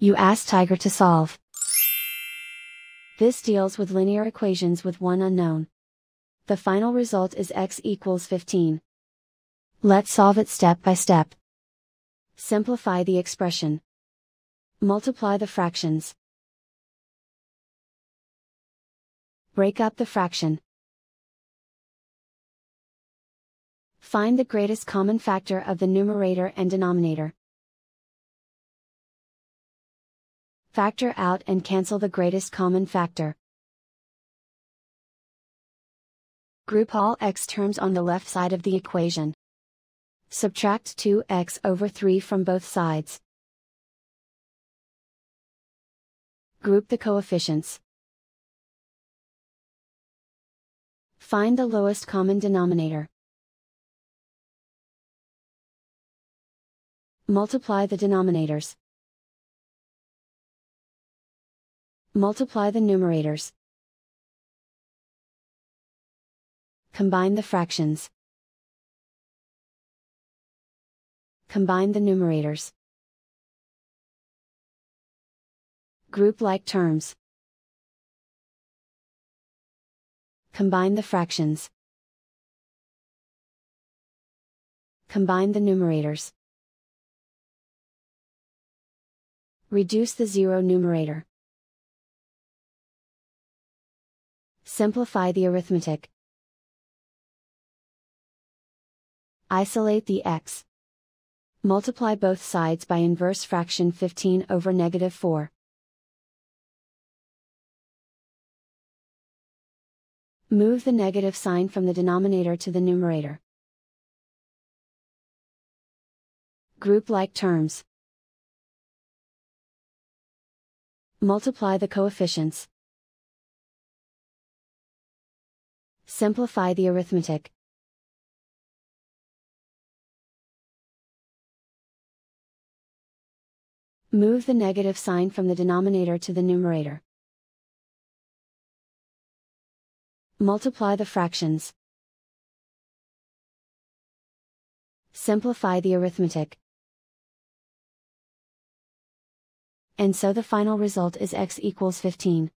You ask Tiger to solve. This deals with linear equations with one unknown. The final result is x equals 15. Let's solve it step by step. Simplify the expression. Multiply the fractions. Break up the fraction. Find the greatest common factor of the numerator and denominator. Factor out and cancel the greatest common factor. Group all x terms on the left side of the equation. Subtract 2x over 3 from both sides. Group the coefficients. Find the lowest common denominator. Multiply the denominators. Multiply the numerators. Combine the fractions. Combine the numerators. Group like terms. Combine the fractions. Combine the numerators. Reduce the zero numerator. Simplify the arithmetic. Isolate the x. Multiply both sides by inverse fraction 15 over -4. Move the negative sign from the denominator to the numerator. Group like terms. Multiply the coefficients. Simplify the arithmetic. Move the negative sign from the denominator to the numerator. Multiply the fractions. Simplify the arithmetic. And so the final result is x equals 15.